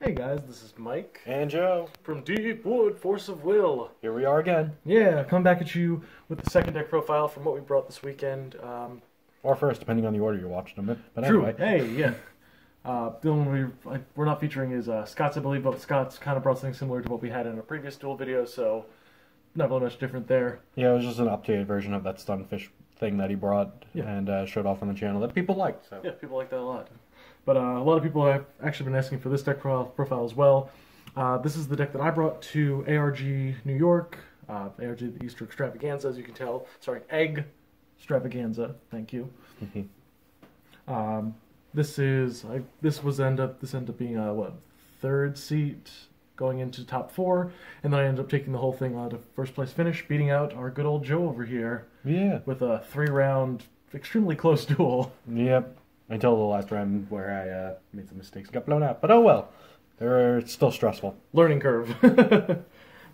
Hey guys, this is Mike. And Joe. From Deep Wood, Force of Will. Here we are again. Yeah, come back at you with the second deck profile from what we brought this weekend. Or first, depending on the order you're watching them in. But True. anyway. Hey, yeah. The only one we're not featuring is Scott's, I believe, but Scott's kind of brought something similar to what we had in a previous duel video, so not really much different there. Yeah, it was just an updated version of that Stunfish thing that he brought and showed off on the channel that people liked. So. Yeah, people like that a lot. But a lot of people have actually been asking for this deck profile as well. This is the deck that I brought to ARG New York, ARG the Easter Extravaganza, as you can tell. Sorry, Egg Extravaganza. Thank you. This ended up being a third seat going into top 4, and then I ended up taking the whole thing to first place finish, beating out our good old Joe over here. Yeah. With a 3-round, extremely close duel. Yep. Until the last round where I made some mistakes and got blown out. But oh well. It's still stressful. Learning curve.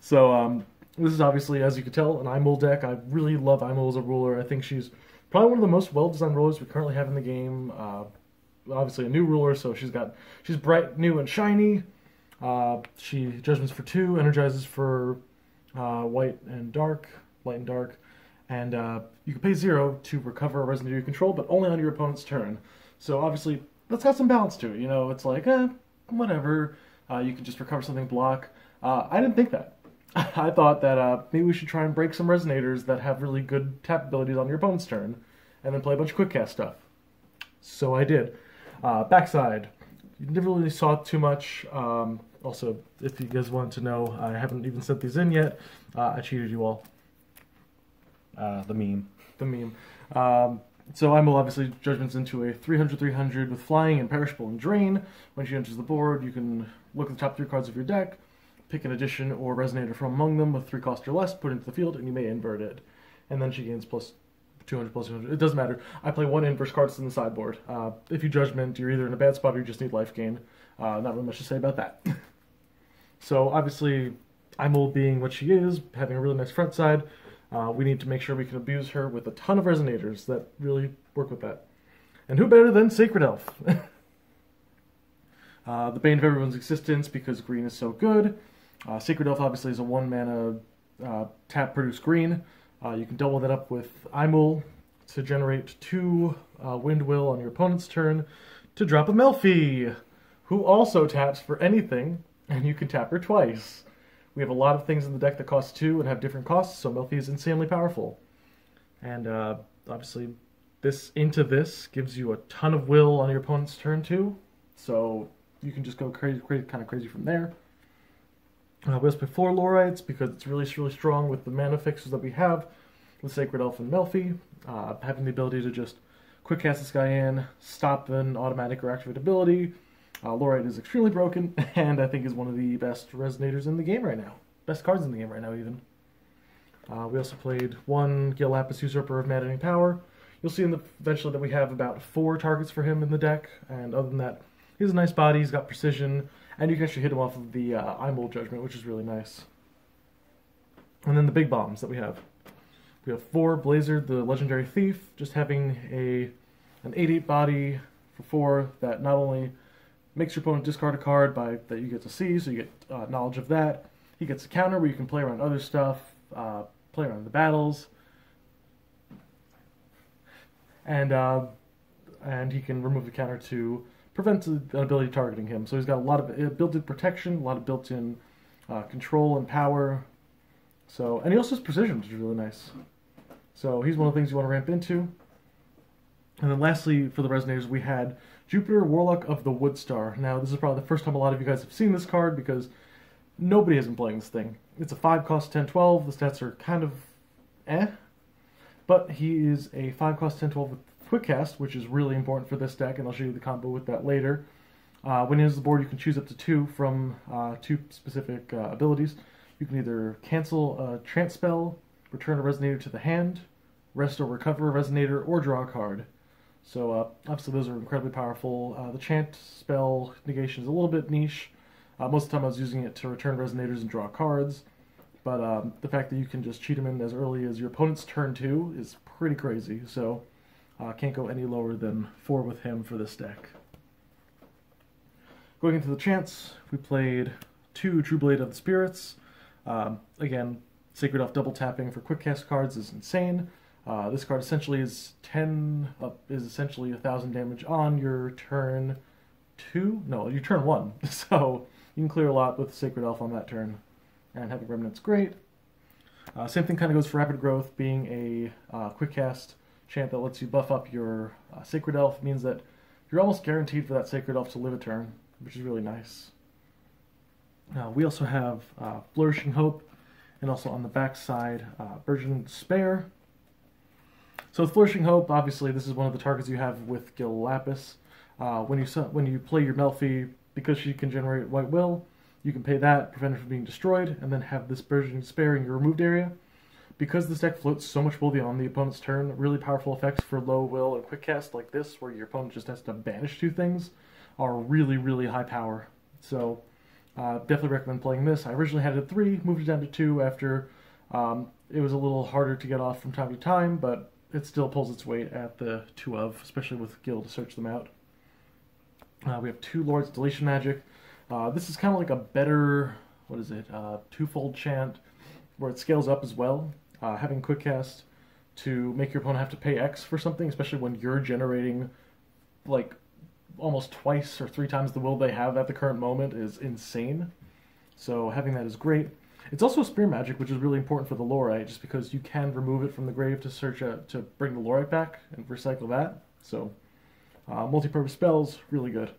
So, this is obviously, as you can tell, an Aimul deck. I really love Aimul as a ruler. I think she's probably one of the most well-designed rulers we currently have in the game. Obviously a new ruler, so she's bright, new, and shiny. She judgments for 2, energizes for light and dark. And you can pay 0 to recover a resident you control, but only on your opponent's turn. So obviously, that's got some balance to it. You know, it's like, whatever. You can just recover something, block. I didn't think that. I thought that maybe we should try and break some resonators that have really good tap abilities on your opponent's turn, and then play a bunch of Quickcast stuff. So I did. Backside. You never really saw it too much. Also, if you guys wanted to know, I haven't even sent these in yet. I cheated you all. The meme. So Aimul obviously judgments into a 300/300 with flying and perishable and drain. When she enters the board, you can look at the top 3 cards of your deck, pick an addition or resonator from among them with 3 cost or less, put it into the field, and you may invert it. And then she gains plus 200, plus 200. It doesn't matter. I play 1 inverse card in the sideboard. If you judgment, you're either in a bad spot or you just need life gain. Not really much to say about that. So obviously, Aimul being what she is, having a really nice front side, we need to make sure we can abuse her with a ton of resonators that really work with that. And who better than Sacred Elf? The bane of everyone's existence because green is so good. Sacred Elf obviously is a 1-mana tap produce green. You can double that up with Aimul to generate 2 Wind Will on your opponent's turn to drop a Melfee, who also taps for anything, and you can tap her twice. We have a lot of things in the deck that cost 2 and have different costs, so Melfee is insanely powerful. And obviously, this gives you a ton of will on your opponent's turn too, so you can just go kind of crazy from there. We also play 4 Laurites because it's really strong with the mana fixes that we have with Sacred Elf and Melfee, having the ability to just quick cast this guy in, stop an automatic or activate ability. Laurite is extremely broken, and I think is one of the best resonators in the game right now. Best cards in the game right now, even. We also played 1 Gill, Lapis, Usurper of Maddening Power. You'll see eventually that we have about 4 targets for him in the deck, and other than that, he has a nice body, he's got precision, and you can actually hit him off of the Aimul judgment, which is really nice. And then the big bombs that we have. We have 4 Blazer, the Legendary Thief, just having an 8/8 body for 4 that not only makes your opponent discard a card that you get to see, so you get knowledge of that. He gets a counter where you can play around other stuff, play around the battles, and he can remove the counter to prevent an ability targeting him. So he's got a lot of built-in protection, a lot of built-in control and power. So, and he also has precision, which is really nice. So he's one of the things you want to ramp into. And then lastly, for the resonators, we had Jupiter, Warlock of the Woodstar. Now, this is probably the first time a lot of you guys have seen this card because nobody has been playing this thing. It's a 5-cost 10/12. The stats are kind of but he is a 5-cost 10/12 with Quickcast, which is really important for this deck, and I'll show you the combo with that later. When he enters the board, you can choose up to 2 from 2 specific abilities. You can either cancel a trance spell, return a resonator to the hand, rest or recover a resonator, or draw a card. So obviously those are incredibly powerful. The chant spell negation is a little bit niche. Most of the time I was using it to return resonators and draw cards, but the fact that you can just cheat them in as early as your opponent's turn 2 is pretty crazy. So can't go any lower than 4 with him for this deck. Going into the chants, we played 2 True Blade of the Spirits. Again, Sacred Elf double tapping for Quickcast cards is insane. This card essentially is essentially 1,000 damage on your turn 2? No, your turn 1. So you can clear a lot with Sacred Elf on that turn. And Heavy Remnant's great. Same thing kind of goes for Rapid Growth, being a Quickcast chant that lets you buff up your Sacred Elf, means that you're almost guaranteed for that Sacred Elf to live a turn, which is really nice. We also have Flourishing Hope, and also on the back side, Burgeoning Despair. So with Flourishing Hope, obviously this is one of the targets you have with Gill Lapis. When you play your Melfee, because she can generate White Will, you can pay that, prevent it from being destroyed, and then have this Burgeoning Despair in your removed area. Because this deck floats so much will beyond the opponent's turn, really powerful effects for low will and quick cast like this, where your opponent just has to banish 2 things, are really, really high power. So definitely recommend playing this. I originally had it at 3, moved it down to 2 after it was a little harder to get off from time to time, but it still pulls its weight at the 2 of, especially with Gill to search them out. We have 2 Lords Deletion Magic. This is kind of like a better, twofold chant, where it scales up as well. Having Quick Cast to make your opponent have to pay X for something, especially when you're generating like almost twice or 3 times the will they have at the current moment, is insane. So having that is great. It's also a Spear Magic, which is really important for the Laurite, just because you can remove it from the grave to search to bring the Laurite back and recycle that. So multi-purpose spells, really good.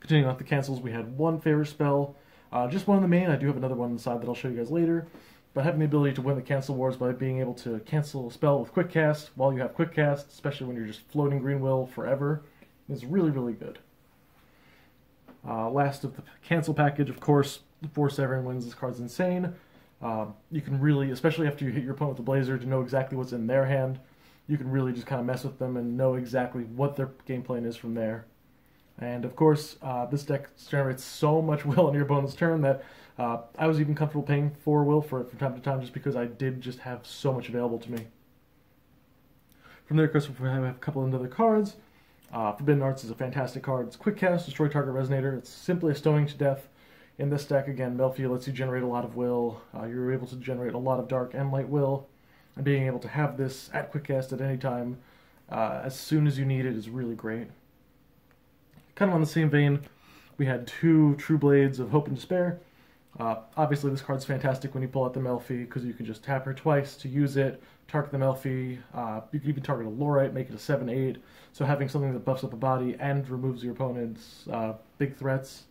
Continuing off the cancels, we had 1 Faerur spell, just one in the main. I do have another one on the side that I'll show you guys later. But having the ability to win the cancel wars by being able to cancel a spell with Quick Cast while you have Quick Cast, especially when you're just floating Green Will forever, is really, really good. Last of the cancel package, of course, Force Everyone Wins. This card's insane. You can really, especially after you hit your opponent with the Blazer, to know exactly what's in their hand. You can really just kind of mess with them and know exactly what their game plan is from there. And of course, this deck generates so much will on your opponent's turn that I was even comfortable paying 4 will for it from time to time, just because I did just have so much available to me. From there, of course, we have a couple of other cards. Forbidden Arts is a fantastic card. It's Quick Cast, Destroy Target Resonator. It's simply a Stoning to Death. In this deck, again, Melfee lets you generate a lot of will. You're able to generate a lot of dark and light will. And being able to have this at Quick Cast at any time, as soon as you need it, is really great. Kind of on the same vein, we had 2 True Blades of Hope and Despair. Obviously, this card's fantastic when you pull out the Melfee, because you can just tap her twice to use it, target the Melfee. You can even target a Laurite, make it a 7/8. So having something that buffs up a body and removes your opponent's big threats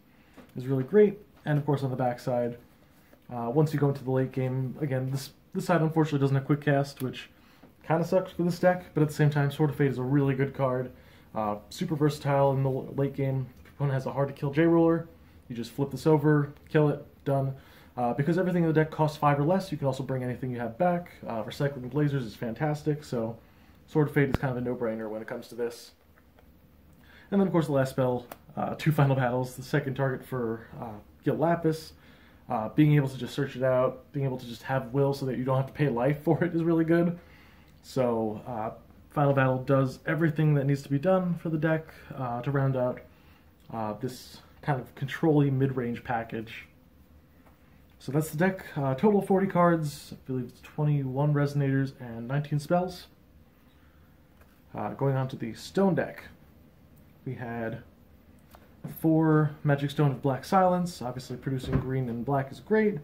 is really great. And of course, on the backside, once you go into the late game, again, this side unfortunately doesn't have Quick Cast, which kind of sucks for this deck, but at the same time, Sword of Fate is a really good card. Super versatile in the late game. If your opponent has a hard to kill J-Ruler, you just flip this over, kill it, done. Because everything in the deck costs 5 or less, you can also bring anything you have back. Recycling lasers is fantastic, so Sword of Fate is kind of a no-brainer when it comes to this. And then, of course, the last spell, 2 Final Battles, the second target for Gill Lapis. Being able to just search it out, being able to just have will so that you don't have to pay life for it is really good. So, Final Battle does everything that needs to be done for the deck to round out this kind of control-y mid-range package. So that's the deck. Total 40 cards, I believe it's 21 Resonators and 19 spells. Going on to the Stone deck, we had 4 Magic Stone of Black Silence. Obviously producing green and black is great.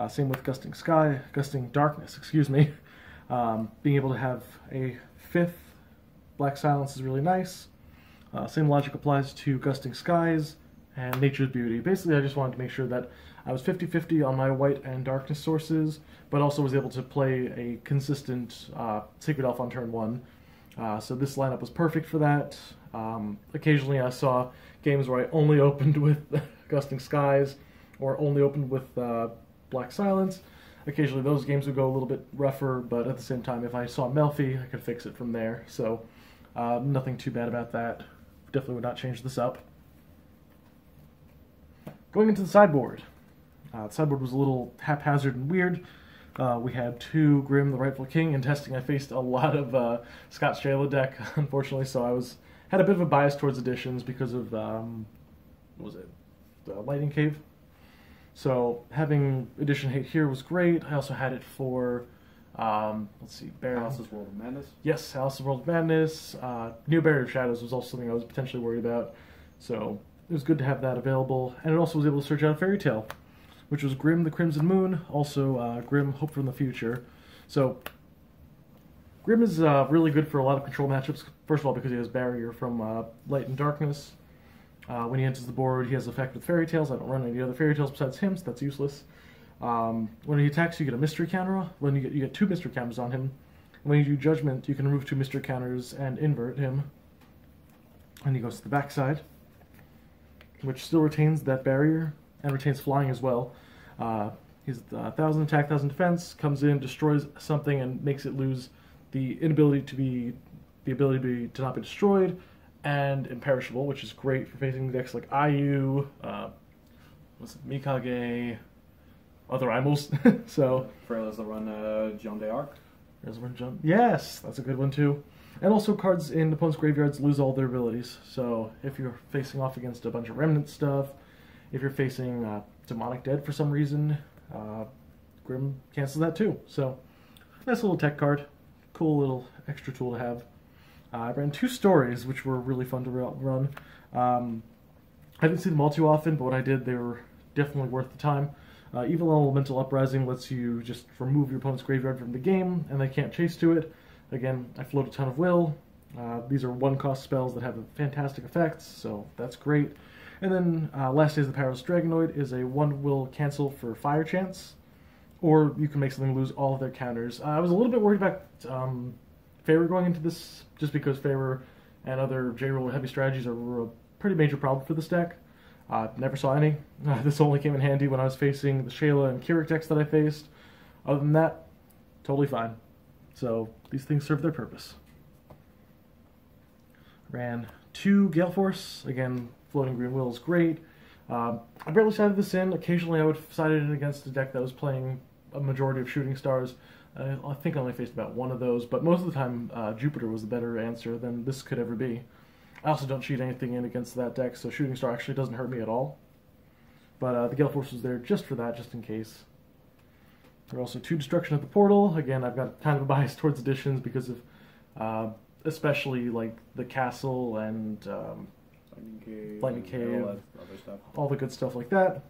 Same with Gusting Darkness, excuse me. Being able to have a 5th Black Silence is really nice. Same logic applies to Gusting Skies and Nature's Beauty. Basically, I just wanted to make sure that I was 50-50 on my white and darkness sources, but also was able to play a consistent Sacred Elf on turn 1. So this lineup was perfect for that. Occasionally I saw games where I only opened with Gusting Skies or only opened with Black Silence. Occasionally those games would go a little bit rougher, but at the same time, if I saw Melfee, I could fix it from there. So nothing too bad about that. Definitely would not change this up. Going into the sideboard. The sideboard was a little haphazard and weird. We had 2 Grimm, the Rightful King. In testing, I faced a lot of Scott Strela deck, unfortunately, so I had a bit of a bias towards additions because of what was it? The Lightning Cave. So having Edition 8 here was great. I also had it for, let's see, Alice's World of Madness? Yes, Alice's World of Madness. New Barrier of Shadows was also something I was potentially worried about. So it was good to have that available. And it also was able to search out a fairy tale, which was Grimm the Crimson Moon, also Grimm Hope from the Future. So Grimm is really good for a lot of control matchups. First of all, because he has Barrier from Light and Darkness. When he enters the board, he has effect with fairy tales. I don't run any other fairy tales besides him, so that's useless. When he attacks, you get a mystery counter. When you get 2 mystery counters on him. And when you do Judgment, you can remove 2 mystery counters and invert him. And he goes to the backside, which still retains that Barrier and retains flying as well. He's 1,000 attack, 1,000 defense. Comes in, destroys something, and makes it lose the ability to not be destroyed. And imperishable, which is great for facing decks like Ayu, Mikage, other Aimuls. So Freyla's the run Jean d'Arc. Yes, that's a good one too. And also cards in opponent's graveyards lose all their abilities. So if you're facing off against a bunch of remnant stuff, if you're facing Demonic Dead for some reason, Grimm cancels that too. So nice little tech card, cool little extra tool to have. I ran 2 stories, which were really fun to run. I didn't see them all too often, but when I did, they were definitely worth the time. Evil Elemental Uprising lets you just remove your opponent's graveyard from the game, and they can't chase to it. Again, I float a ton of will. These are 1-cost spells that have fantastic effects, so that's great. And then Last Days of the Powerless Dragonoid is a 1 will cancel for Fire Chance, or you can make something lose all of their counters. I was a little bit worried about Faerur going into this, just because Faerur and other J-roll heavy strategies are a pretty major problem for this deck. Never saw any. This only came in handy when I was facing the Shayla and Kirik decks that I faced. Other than that, totally fine. So these things serve their purpose. Ran 2 Gale Force. Again, floating green will is great. I barely sided this in. Occasionally I would side it in against a deck that was playing a majority of Shooting Stars. I think I only faced about 1 of those, but most of the time Jupiter was the better answer than this could ever be. I also don't cheat anything in against that deck, so Shooting Star actually doesn't hurt me at all. But the Gale Force was there just for that, just in case. There are also 2 Destruction at the Portal. Again, I've got kind of a bias towards editions because of especially like the Castle and Lightning Cave, all the good stuff like that.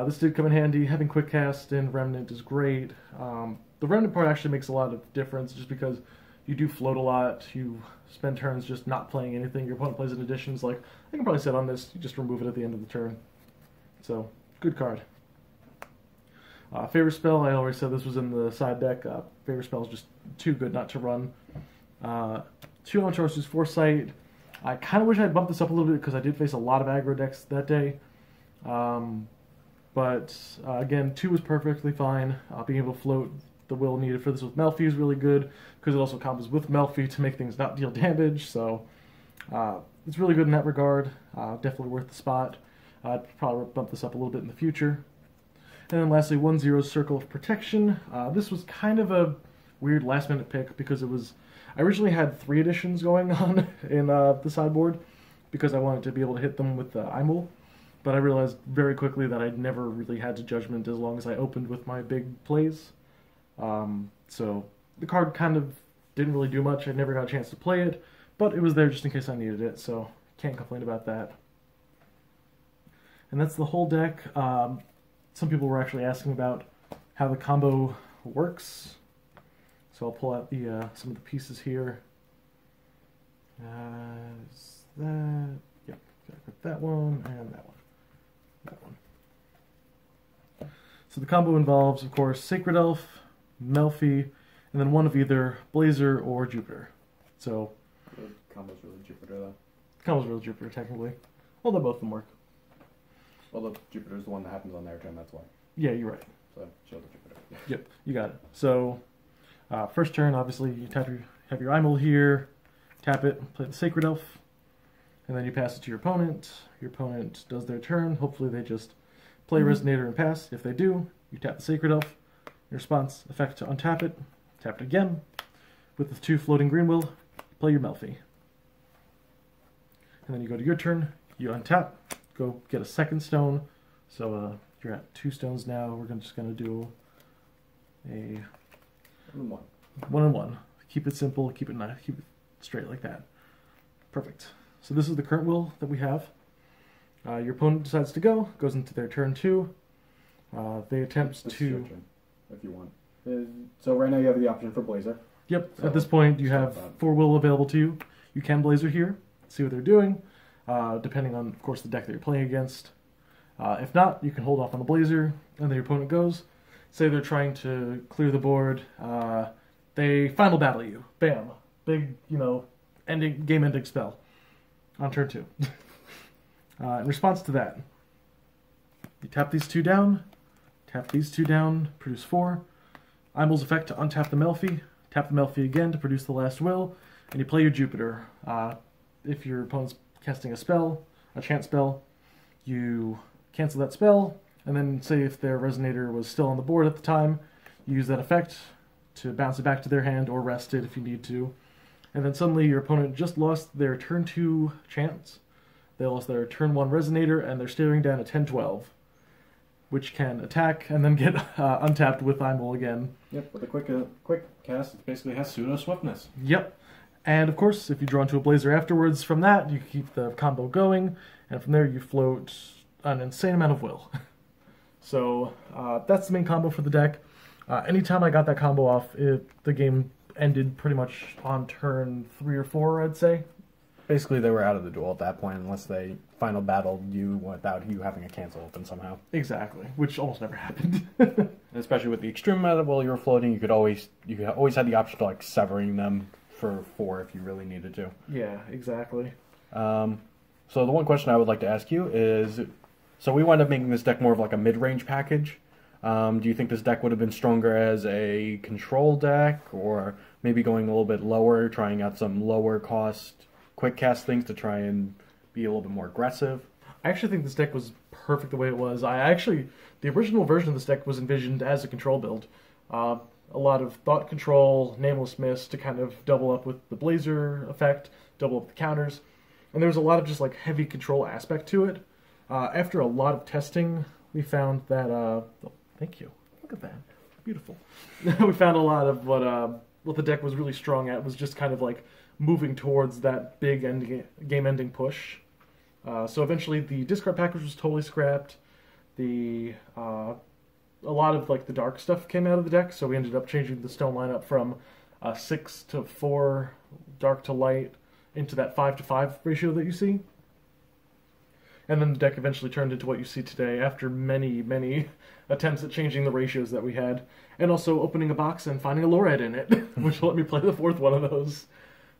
This did come in handy. Having Quickcast in Remnant is great. The Remnant part actually makes a lot of difference just because you do float a lot, you spend turns just not playing anything, your opponent plays in additions, like, I can probably sit on this, you just remove it at the end of the turn. So, good card. Favorite spell, I already said this was in the side deck. Favorite spell is just too good not to run. 2 Elementor's Foresight. I kind of wish I'd bumped this up a little bit because I did face a lot of aggro decks that day. But again, 2 was perfectly fine. Being able to float the will needed for this with Melfee is really good because it also combos with Melfee to make things not deal damage. So it's really good in that regard. Definitely worth the spot. I'd probably bump this up a little bit in the future. And then lastly, 1/0 Circle of Protection. This was kind of a weird last-minute pick because it was... I originally had 3 editions going on in the sideboard because I wanted to be able to hit them with the Aimul. But I realized very quickly that I'd never really had to Judgment as long as I opened with my big plays. So the card kind of didn't really do much. I never got a chance to play it, but it was there just in case I needed it, so can't complain about that. And that's the whole deck. Some people were actually asking about how the combo works. So I'll pull out the some of the pieces here. Is that... Yep, got that one and that one. That one. So the combo involves, of course, Sacred Elf, Melfee, and then one of either Blazer or Jupiter. So the combo's really Jupiter, though. The combo's really Jupiter, technically. Although both of them work. Well, look, Jupiter's the one that happens on their turn, that's why. Yeah, you're right. So, show the Jupiter. Yep, you got it. So, first turn, obviously, you have your Aimul here, tap it, play the Sacred Elf, and then you pass it to your opponent. Your opponent does their turn. Hopefully they just play Resonator and pass. If they do, you tap the Sacred Elf. Your response effect to untap it, tap it again. With the 2 floating green will, play your Melfee. And then you go to your turn, you untap, go get a second stone. So you're at 2 stones now. We're just going to do a 1 and 1. 1 and 1. Keep it simple, keep it nice, keep it straight like that. Perfect. So this is the current will that we have. Your opponent decides to go, goes into their turn 2. They attempt That's to... your turn, if you want. So right now you have the option for Blazer. Yep, So at this point you have 4 will available to you. You can Blazer here, see what they're doing, depending on, of course, the deck that you're playing against. If not, you can hold off on the Blazer, and then your opponent goes. Say they're trying to clear the board, they final battle you. Bam. Big, game-ending spell on turn 2. In response to that, you tap these 2 down, produce 4. Aimul's effect to untap the Melfee, tap the Melfee again to produce the last will, and you play your Jupiter. If your opponent's casting a spell, a chant spell, you cancel that spell, and then say if their Resonator was still on the board at the time, you use that effect to bounce it back to their hand or rest it if you need to. And then suddenly your opponent just lost their turn 2 chants. They lost their turn 1 Resonator, and they're staring down a 10-12, which can attack and then get untapped with Aimul again. Yep, with a quick cast, it basically has pseudo swiftness. Yep. And of course, if you draw into a Blazer afterwards from that, you keep the combo going, and from there you float an insane amount of will. So that's the main combo for the deck. Anytime I got that combo off, the game ended pretty much on turn 3 or 4, I'd say. Basically, they were out of the duel at that point, unless they final battled you without you having a cancel open somehow. Exactly, which almost never happened. Especially with the extreme amount of will you were floating, you always had the option to like severing them for 4 if you really needed to. Yeah, exactly. So the one question I would like to ask you is, so we wound up making this deck more of like a mid-range package. Do you think this deck would have been stronger as a control deck, or maybe going a little bit lower, trying out some lower cost quick cast things to try and be a little bit more aggressive? I actually think this deck was perfect the way it was. The original version of this deck was envisioned as a control build. A lot of thought control, nameless miss to kind of double up with the Blazer effect, double up the counters. And there was a lot of just like heavy control aspect to it. After a lot of testing, we found that, thank you, look at that, beautiful. We found a lot of what the deck was really strong at was just kind of like moving towards that big game-ending push. So eventually the discard package was totally scrapped. A lot of like the dark stuff came out of the deck, so we ended up changing the stone lineup from 6 to 4 dark to light into that 5 to 5 ratio that you see. And then the deck eventually turned into what you see today after many, many attempts at changing the ratios that we had. And also opening a box and finding a Laurite in it, which let me play the 4th one of those.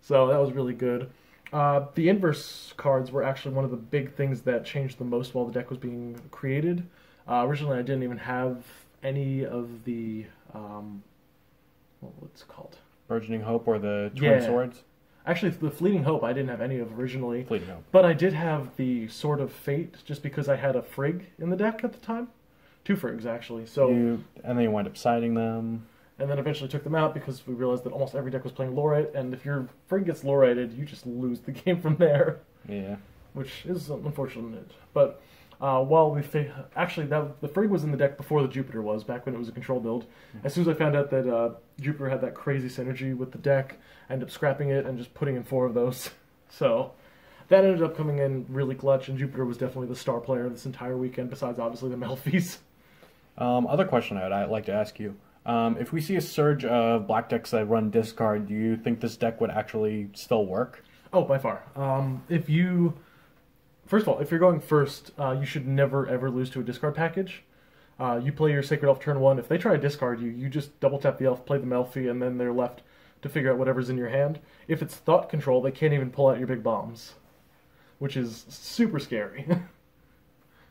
So that was really good. The inverse cards were actually one of the big things that changed the most while the deck was being created. Originally I didn't even have any of the, what's it called? Burgeoning Hope or the Twin Swords? Actually, the Fleeting Hope I didn't have any of originally. Fleeting Hope. But I did have the Sword of Fate, just because I had a Frigg in the deck at the time. 2 Friggs, actually. So and then you wind up siding them. And then eventually took them out because we realized that almost every deck was playing Laurite, and if your Frigg gets Laurited, you just lose the game from there. Yeah. Which is unfortunate. But while the Frigg was in the deck before the Jupiter was, back when it was a control build. As soon as I found out that Jupiter had that crazy synergy with the deck, I ended up scrapping it and just putting in 4 of those. So that ended up coming in really clutch, and Jupiter was definitely the star player this entire weekend, besides obviously the Melfees. Other question I'd like to ask you. If we see a surge of black decks that run discard, do you think this deck would actually still work? Oh, by far. First of all, if you're going first, you should never ever lose to a discard package. You play your Sacred Elf turn 1. If they try to discard you, you just double tap the elf, play the Melfee, and then they're left to figure out whatever's in your hand. If it's thought control, they can't even pull out your big bombs, which is super scary.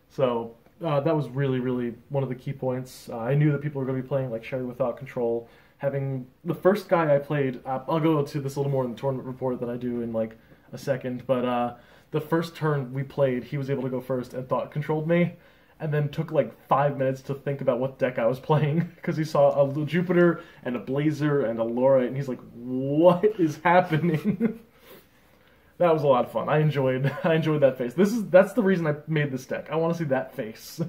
So that was really, really one of the key points. I knew that people were going to be playing like Sherry with thought control. Having the first guy I played, I'll go to this a little more in the tournament report that I do in like a second, but the first turn we played, he was able to go first and thought controlled me, and then took like 5 minutes to think about what deck I was playing, because he saw a Jupiter and a Blazer and a Laurite, and he's like, what is happening? That was a lot of fun. I enjoyed that face. That's the reason I made this deck. I want to see that face.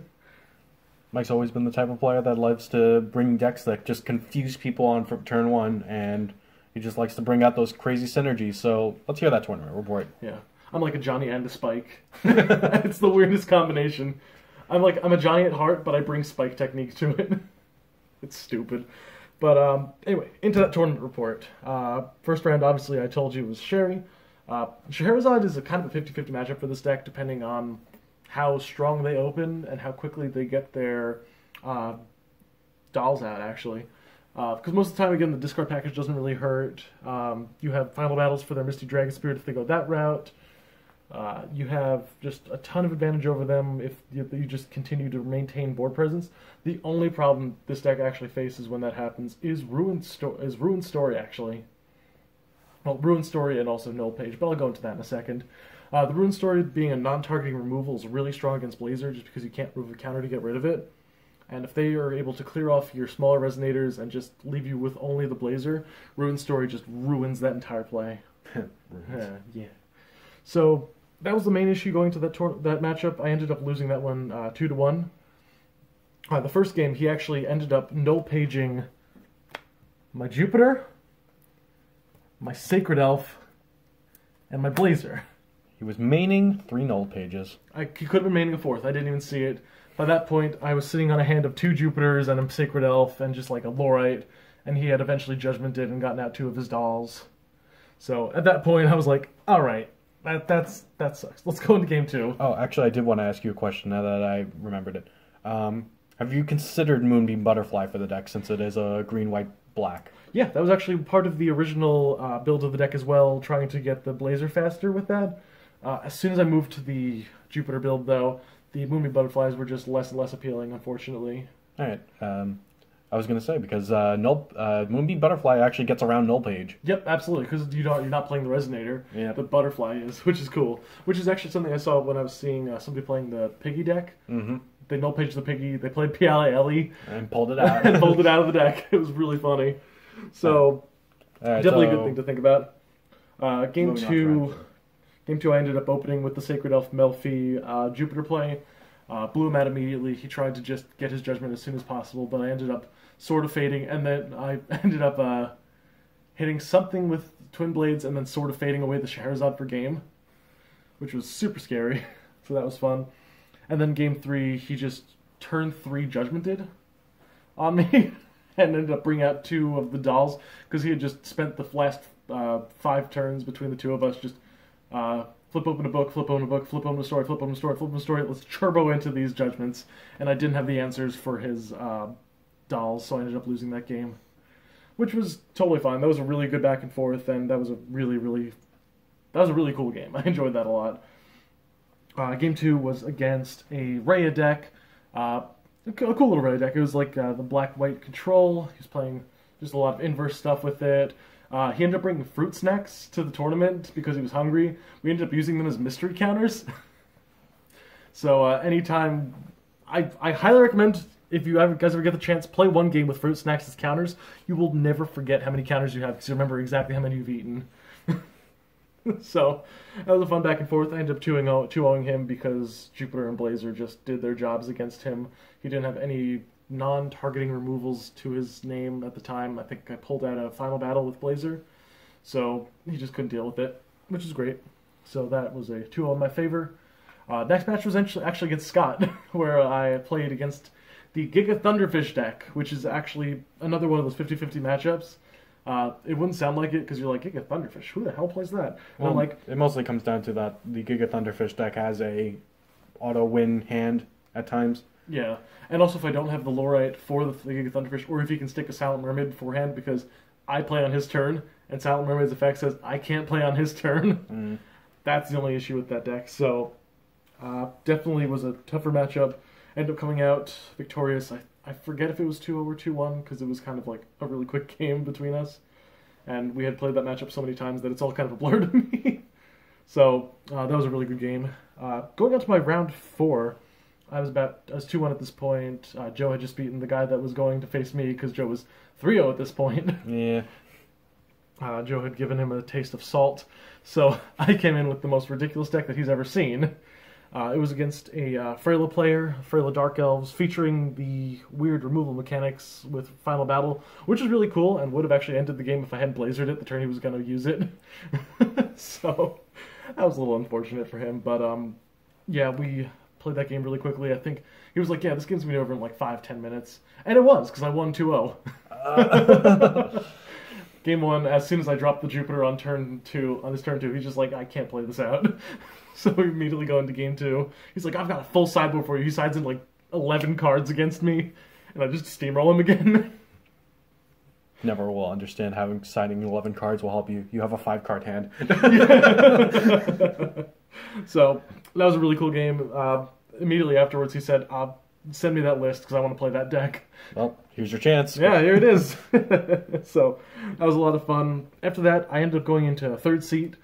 Mike's always been the type of player that loves to bring decks that just confuse people on from turn one, and he just likes to bring out those crazy synergies. So let's hear that tournament report. Yeah, I'm like a Johnny and a Spike. It's the weirdest combination. I'm a Johnny at heart, but I bring Spike techniques to it. It's stupid. But anyway, into that tournament report. First round, obviously, I told you was Sherry. Scheherazade is a kind of a 50-50 matchup for this deck, depending on how strong they open and how quickly they get their dolls out, actually. Because most of the time, again, the discard package doesn't really hurt. You have final battles for their Misty Dragon Spirit if they go that route. You have just a ton of advantage over them if you just continue to maintain board presence. The only problem this deck actually faces when that happens is Ruined Story, actually. Well, Ruined Story and also Null Page, but I'll go into that in a second. The Ruined Story being a non-targeting removal is really strong against Blazer just because you can't remove a counter to get rid of it. And if they are able to clear off your smaller Resonators and just leave you with only the Blazer, Ruined Story just ruins that entire play. Yeah. So that was the main issue going to that matchup. I ended up losing that one 2-1. The first game, he actually ended up null-paging my Jupiter, my Sacred Elf, and my Blazer. He was maining 3 null pages. He could have been maining a 4th. I didn't even see it. By that point, I was sitting on a hand of 2 Jupiters and a Sacred Elf and just like a Laurite, and he had eventually Judgmented and gotten out 2 of his dolls. So at that point, I was like, all right, that sucks. Let's go into game 2. Oh, actually, I did want to ask you a question now that I remembered it. Have you considered Moonbeam Butterfly for the deck since it is a green, white, black? Yeah, that was actually part of the original build of the deck as well, trying to get the Blazer faster with that. As soon as I moved to the Jupiter build, though, the Moonbeam Butterflies were just less and less appealing, unfortunately. All right. I was going to say, because Moonbeam Butterfly actually gets around Null Page. Yep, absolutely, because you're not playing the Resonator. Yeah. The Butterfly is, which is cool. Which is actually something I saw when I was seeing somebody playing the Piggy deck. Mm-hmm. They null paged the Piggy, they played Piale Ellie. And pulled it out. And pulled it out of the deck. It was really funny. So, definitely a good thing to think about. Game 2, I ended up opening with the Sacred Elf Melfee Jupiter play. Blew him out immediately. He tried to just get his judgment as soon as possible, but I ended up sort of fading, and then I ended up hitting something with Twin Blades and then sort of fading away the Scheherazade for game, which was super scary. So that was fun. And then game 3, he just turn 3 Judgmented on me and ended up bringing out 2 of the dolls because he had just spent the last 5 turns between the 2 of us just flip open a book, flip open a book, flip open a story, flip open a story, flip open a story. Let's turbo into these judgments. And I didn't have the answers for his dolls, so I ended up losing that game, which was totally fine. That was a really good back and forth, and that was a really cool game. I enjoyed that a lot. Game 2 was against a Rhea deck, a cool little Rhea deck. It was like the black-white control. He was playing just a lot of inverse stuff with it. He ended up bringing fruit snacks to the tournament because he was hungry. We ended up using them as mystery counters. So anytime, I highly recommend, if you guys ever get the chance, play one game with fruit snacks as counters. You will never forget how many counters you have because you remember exactly how many you've eaten. So that was a fun back and forth. I ended up 2-0ing him because Jupiter and Blazer just did their jobs against him. He didn't have any non-targeting removals to his name at the time. I think I pulled out a final battle with Blazer, so he just couldn't deal with it, which is great. So that was a 2-0 in my favor. Next match was actually against Scott, where I played against the Giga Thunderfish deck, which is actually another one of those 50-50 matchups. It wouldn't sound like it because you're like, Giga Thunderfish, who the hell plays that? Well, I'm like, it mostly comes down to that the Giga Thunderfish deck has a auto-win hand at times. Yeah, and also if I don't have the Laurite for the Giga Thunderfish, or if he can stick a Silent Mermaid beforehand because I play on his turn, and Silent Mermaid's effect says I can't play on his turn, that's the only issue with that deck. So, definitely was a tougher matchup. Ended up coming out victorious. I forget if it was 2-0 or 2-1 because it was kind of like a really quick game between us. And we had played that matchup so many times that it's all kind of a blur to me. So that was a really good game. Going on to my round 4, I was 2-1 at this point. Joe had just beaten the guy that was going to face me because Joe was 3-0 at this point. Yeah. Joe had given him a taste of salt, so I came in with the most ridiculous deck that he's ever seen. It was against a Faerur player, Faerur Dark Elves, featuring the weird removal mechanics with Final Battle, which is really cool and would have actually ended the game if I hadn't blazered it the turn he was going to use it. So that was a little unfortunate for him, but yeah, we played that game really quickly. I think he was like, yeah, this game's going to be over in like 5-10 minutes. And it was, because I won 2-0. Game 1, as soon as I dropped the Jupiter on his turn 2, he's just like, I can't play this out. So we immediately go into Game 2. He's like, I've got a full sideboard for you. He sides in like 11 cards against me, and I just steamroll him again. Never will understand how siding 11 cards will help you. You have a 5-card hand. So that was a really cool game. Immediately afterwards, he said, send me that list because I want to play that deck. Well, here's your chance. Yeah, here it is. So that was a lot of fun. After that, I ended up going into a third seat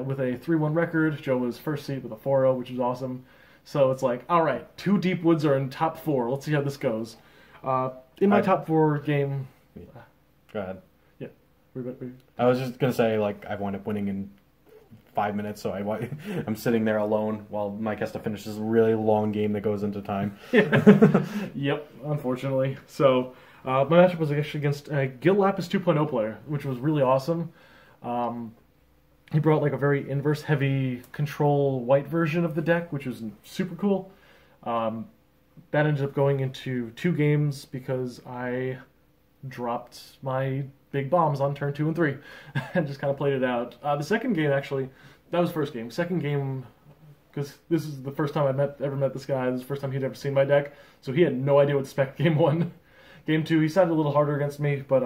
with a 3-1 record. Joe was first seat with a 4-0, which was awesome. So it's like, all right, 2 Deep Woods are in top 4. Let's see how this goes. In my top 4 game... Go ahead. Yeah. I was just going to say, like, I wound up winning in 5 minutes, so I'm sitting there alone while Mike has to finish this really long game that goes into time. Yep, unfortunately. So my matchup was actually against a Gill Lapis 2.0 player, which was really awesome. He brought like a very inverse heavy control white version of the deck, which was super cool. That ended up going into 2 games because I dropped my big bombs on turn 2 and 3 and just kind of played it out. The second game, actually, that was first game. Second game, because this is the first time I ever met this guy. This is the first time he'd ever seen my deck, so he had no idea what to expect game 1. Game 2, he sided a little harder against me, but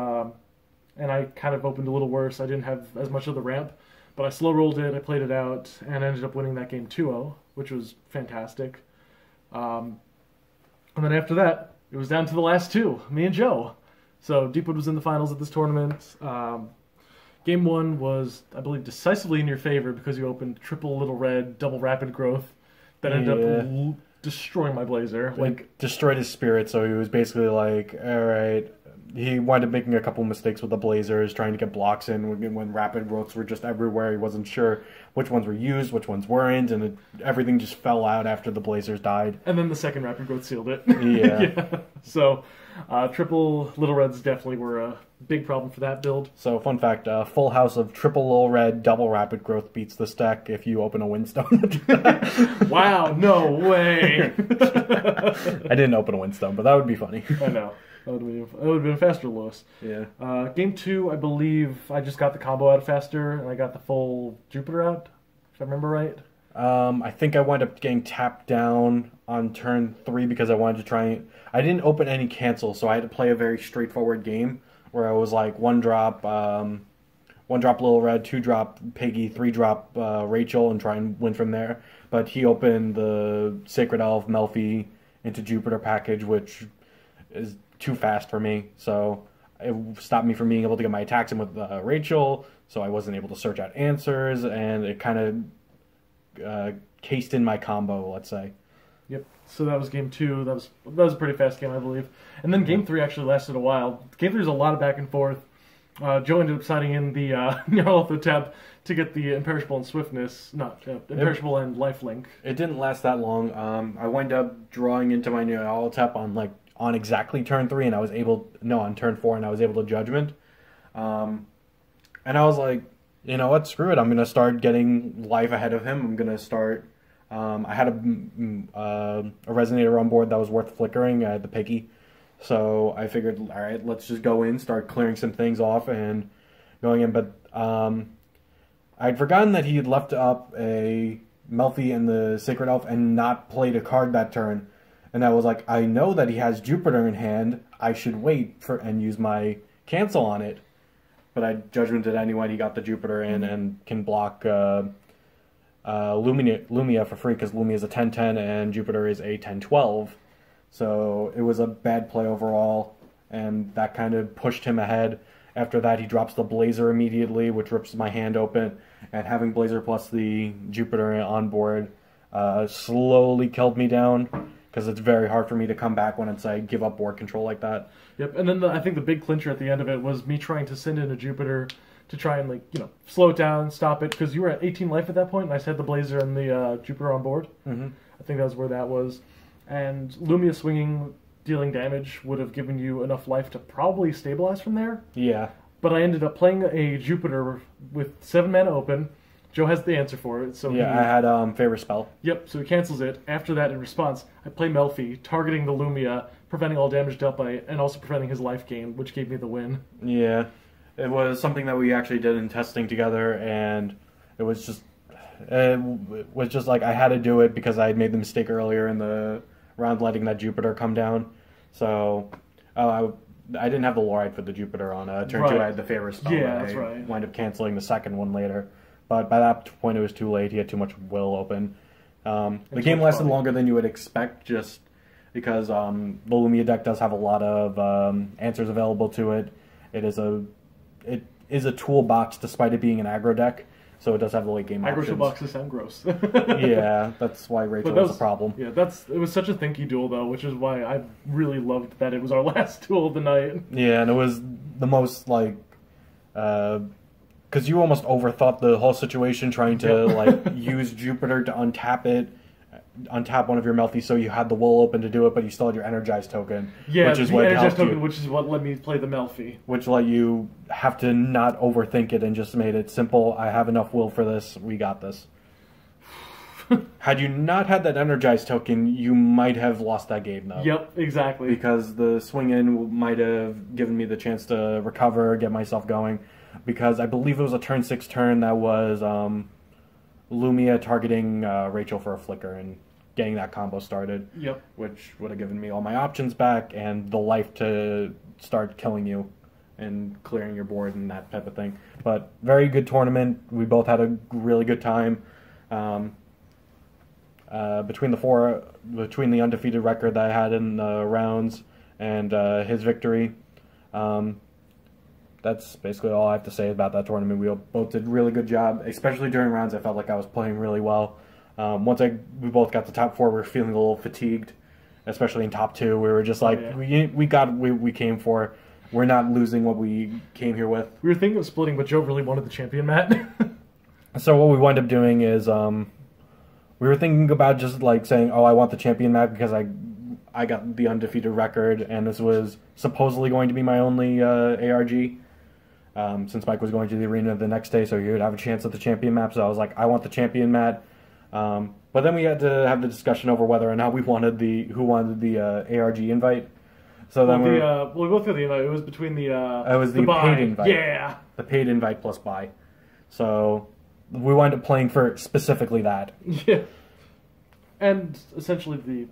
and I kind of opened a little worse. I didn't have as much of the ramp, but I slow rolled it, I played it out, and ended up winning that game 2-0, which was fantastic. And then after that, it was down to the last 2, me and Joe. So Deepwood was in the finals of this tournament. Game 1 was, I believe, decisively in your favor because you opened triple little red, double rapid growth that ended up destroying my blazer. Like destroyed his spirit, so he was basically like, all right. He wound up making a couple mistakes with the blazers, trying to get blocks in when rapid growths were just everywhere. He wasn't sure which ones were used, which ones weren't, and everything just fell out after the blazers died. And then the second rapid growth sealed it. Yeah. So triple little reds definitely were a big problem for that build. So fun fact, full house of triple little red, double rapid growth beats the stack if you open a windstone. Wow, no way. I didn't open a windstone, but that would be funny. I know. That would have been faster, Lewis. Yeah. Game 2, I believe I just got the combo out faster, and I got the full Jupiter out, if I remember right. I think I wound up getting tapped down on turn 3 because I wanted to try. I didn't open any cancels, so I had to play a very straightforward game where I was like 1 drop Little Red, 2 drop Piggy, 3 drop Rachel, and try and win from there. But he opened the Sacred Elf Melfee into Jupiter package, which is too fast for me, so it stopped me from being able to get my attacks in with Rachel, so I wasn't able to search out answers, and it kind of cased in my combo, let's say. Yep, so that was game 2. That was a pretty fast game, I believe. And then game 3 actually lasted a while. Game 3 was a lot of back and forth. Joe ended up siding in the Nyarlathotep to get the Imperishable and Swiftness, Imperishable and Lifelink. It didn't last that long. I wound up drawing into my Nyarlathotep on exactly turn 3, and on turn 4, and I was able to Judgment. And I was like, you know what, screw it, I'm going to start getting life ahead of him. I'm going to start, I had a Resonator on board that was worth flickering, the Piggy. So I figured, all right, let's just go in, start clearing some things off and going in. But I'd forgotten that he had left up a Melfee and the Sacred Elf and not played a card that turn. And I was like, I know that he has Jupiter in hand. I should wait and use my cancel on it. But I Judgmented anyway. He got the Jupiter in and can block Lumia for free because Lumia is a 10-10 and Jupiter is a 10-12. So it was a bad play overall, and that kind of pushed him ahead. After that, he drops the Blazer immediately, which rips my hand open. And having Blazer plus the Jupiter on board slowly killed me down, because it's very hard for me to come back when it's I give up board control like that. Yep, and then I think the big clincher at the end of it was me trying to send in a Jupiter to try and, like, you know, slow it down, stop it, because you were at 18 life at that point, and I just had the Blazer and the Jupiter on board. Mm-hmm. I think that was where that was. And Lumia swinging, dealing damage would have given you enough life to probably stabilize from there. Yeah. But I ended up playing a Jupiter with 7 mana open. Joe has the answer for it, so I had Faerur spell. Yep, so he cancels it. After that, in response, I play Melfee, targeting the Lumia, preventing all damage dealt by it, and also preventing his life gain, which gave me the win. Yeah. It was something that we actually did in testing together, and it was just like I had to do it because I had made the mistake earlier in the round letting that Jupiter come down. So I didn't have the Laurite for the Jupiter on turn 2. I had the Faerur spell. Yeah, that's right. Wind up canceling the second one later. But by that point, it was too late. He had too much will open. The game lasted longer than you would expect, just because the Lumia deck does have a lot of answers available to it. It is a toolbox, despite it being an aggro deck. So it does have the late game options. Aggro toolboxes sound gross. Yeah, that's why Rachel was a problem. Yeah, it was such a thinky duel, though, which is why I really loved that it was our last duel of the night. Yeah, and it was the most, like... because you almost overthought the whole situation, trying to like use Jupiter to untap one of your Melfee, so you had the will open to do it, but you still had your energized token. Yeah, which is the what energized token, you, which is what let me play the Melfee. Which let you have to not overthink it and just made it simple. I have enough will for this. We got this. Had you not had that energized token, you might have lost that game, though. Yep, exactly. Because the swing in might have given me the chance to recover, get myself going. Because I believe it was a turn 6 turn that was Lumia targeting Rachel for a flicker and getting that combo started. Yep. Which would have given me all my options back and the life to start killing you and clearing your board and that type of thing. But very good tournament. We both had a really good time. Between the undefeated record that I had in the rounds and his victory. That's basically all I have to say about that tournament. We both did a really good job, especially during rounds. I felt like I was playing really well. Once we both got to top 4, we were feeling a little fatigued, especially in top 2. We were just like, we got what we came for. We're not losing what we came here with. We were thinking of splitting, but Joe really wanted the champion mat. So what we wind up doing is we were thinking about just like saying, oh, I want the champion mat because I got the undefeated record, and this was supposedly going to be my only ARG. Since Mike was going to the arena the next day, so he would have a chance at the champion map. So I was like, I want the champion mat. But then we had to have the discussion over whether or not who wanted the ARG invite. So then we both got the invite. It was between the it was the paid invite. Yeah, the paid invite plus buy. So we wound up playing for specifically that. Yeah, and essentially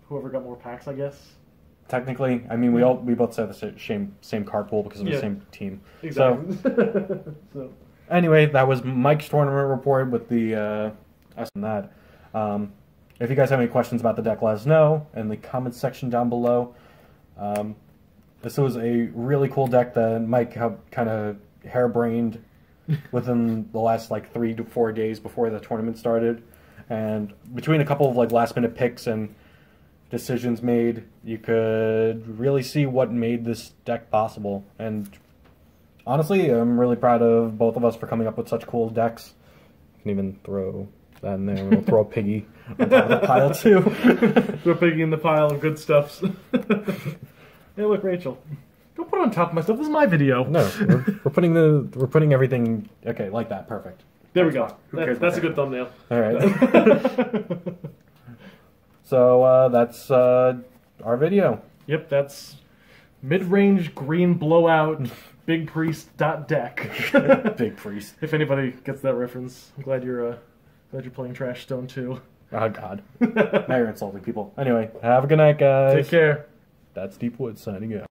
whoever got more packs, I guess. Technically, I mean, we both said the same card pool because of the same team. Exactly. So anyway, that was Mike's tournament report with the us and that. If you guys have any questions about the deck, let us know in the comments section down below. This was a really cool deck that Mike kind of harebrained within the last like 3 to 4 days before the tournament started, and between a couple of like last minute picks and decisions made, you could really see what made this deck possible. And honestly, I'm really proud of both of us for coming up with such cool decks. You can even throw that in there. We'll throw a piggy on top of the pile too. Throw a piggy in the pile of good stuffs. Hey, look, Rachel. Don't put it on top of my stuff. This is my video. No, we're putting everything. Okay, like that. Perfect. There we go. That's a good thumbnail. All right. So that's our video. Yep, that's mid-range green blowout big priest deck. Big priest. If anybody gets that reference, I'm glad you're playing Trash Stone too. Oh God, now you're insulting people. Anyway, have a good night, guys. Take care. That's Deepwood signing out.